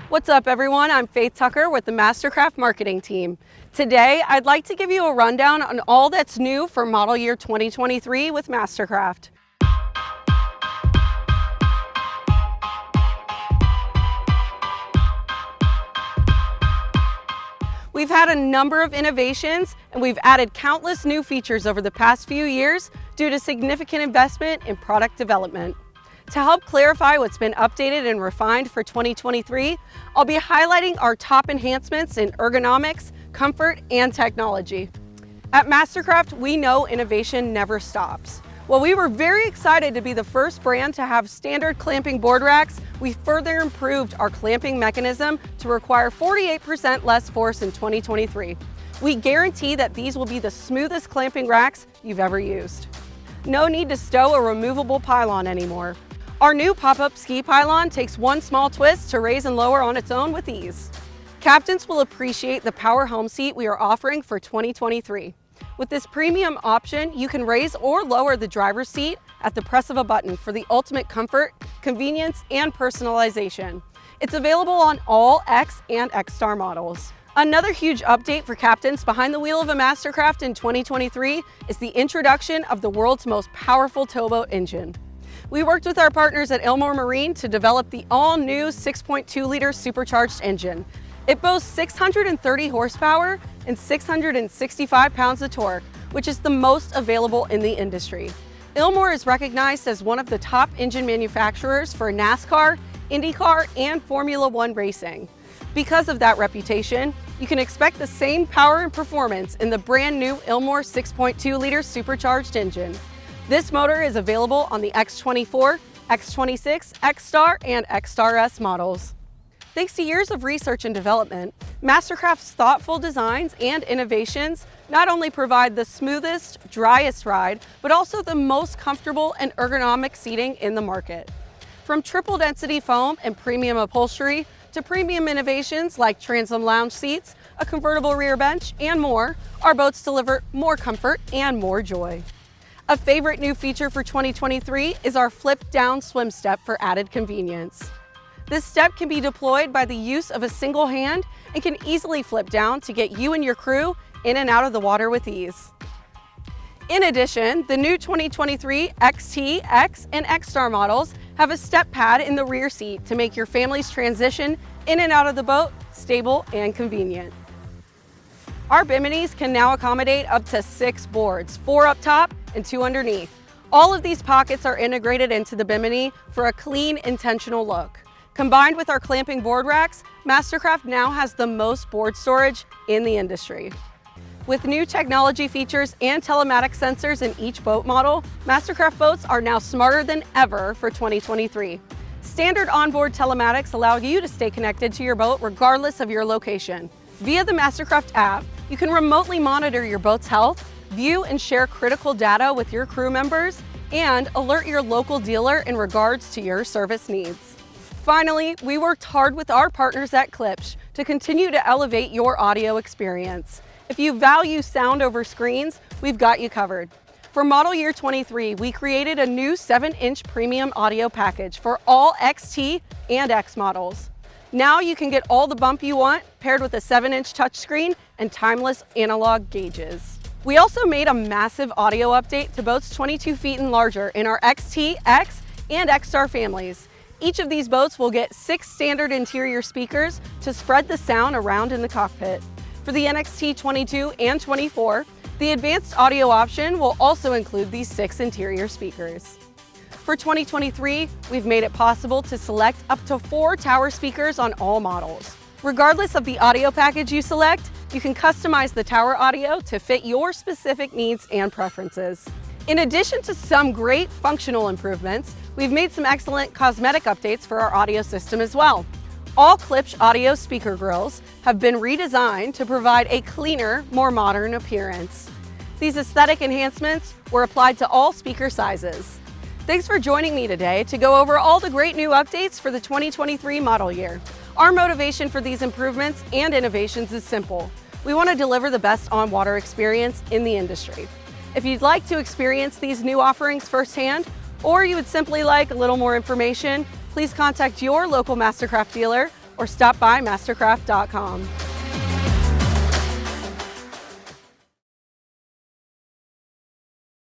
What's up everyone, I'm Faith Tucker with the MasterCraft marketing team. Today, I'd like to give you a rundown on all that's new for model year 2023 with MasterCraft. We've had a number of innovations and we've added countless new features over the past few years due to significant investment in product development. To help clarify what's been updated and refined for 2023, I'll be highlighting our top enhancements in ergonomics, comfort, and technology. At MasterCraft, we know innovation never stops. While we were very excited to be the first brand to have standard clamping board racks, we further improved our clamping mechanism to require 48% less force in 2023. We guarantee that these will be the smoothest clamping racks you've ever used. No need to stow a removable pylon anymore. Our new pop-up ski pylon takes one small twist to raise and lower on its own with ease. Captains will appreciate the power helm seat we are offering for 2023. With this premium option, you can raise or lower the driver's seat at the press of a button for the ultimate comfort, convenience, and personalization. It's available on all X and XStar models. Another huge update for captains behind the wheel of a MasterCraft in 2023 is the introduction of the world's most powerful towboat engine. We worked with our partners at ILMOA Marine to develop the all-new 6.2-liter supercharged engine. It boasts 630 horsepower and 665 pounds of torque, which is the most available in the industry. ILMOA is recognized as one of the top engine manufacturers for NASCAR, IndyCar, and Formula One racing. Because of that reputation, you can expect the same power and performance in the brand new ILMOA 6.2-liter supercharged engine. This motor is available on the X24, X26, XStar, and XStar S models. Thanks to years of research and development, MasterCraft's thoughtful designs and innovations not only provide the smoothest, driest ride, but also the most comfortable and ergonomic seating in the market. From triple density foam and premium upholstery to premium innovations like transom lounge seats, a convertible rear bench, and more, our boats deliver more comfort and more joy. A favorite new feature for 2023 is our flip-down swim step for added convenience. This step can be deployed by the use of a single hand and can easily flip down to get you and your crew in and out of the water with ease. In addition, the new 2023 XT, X, and XStar models have a step pad in the rear seat to make your family's transition in and out of the boat stable and convenient. Our biminis can now accommodate up to 6 boards, 4 up top and 2 underneath. All of these pockets are integrated into the bimini for a clean, intentional look. Combined with our clamping board racks, MasterCraft now has the most board storage in the industry. With new technology features and telematic sensors in each boat model, MasterCraft boats are now smarter than ever for 2023. Standard onboard telematics allow you to stay connected to your boat regardless of your location. Via the MasterCraft app, you can remotely monitor your boat's health, view and share critical data with your crew members, and alert your local dealer in regards to your service needs. Finally, we worked hard with our partners at Klipsch to continue to elevate your audio experience. If you value sound over screens, we've got you covered. For model year 23, we created a new 7-inch premium audio package for all XT and X models. Now you can get all the bump you want paired with a 7-inch touchscreen and timeless analog gauges. We also made a massive audio update to boats 22 feet and larger in our XT, X, and XStar families. Each of these boats will get 6 standard interior speakers to spread the sound around in the cockpit. For the NXT 22 and 24, the advanced audio option will also include these 6 interior speakers. For 2023, we've made it possible to select up to 4 tower speakers on all models. Regardless of the audio package you select, you can customize the tower audio to fit your specific needs and preferences. In addition to some great functional improvements, we've made some excellent cosmetic updates for our audio system as well. All Klipsch audio speaker grills have been redesigned to provide a cleaner, more modern appearance. These aesthetic enhancements were applied to all speaker sizes. Thanks for joining me today to go over all the great new updates for the 2023 model year. Our motivation for these improvements and innovations is simple. We want to deliver the best on-water experience in the industry. If you'd like to experience these new offerings firsthand, or you would simply like a little more information, please contact your local MasterCraft dealer or stop by mastercraft.com.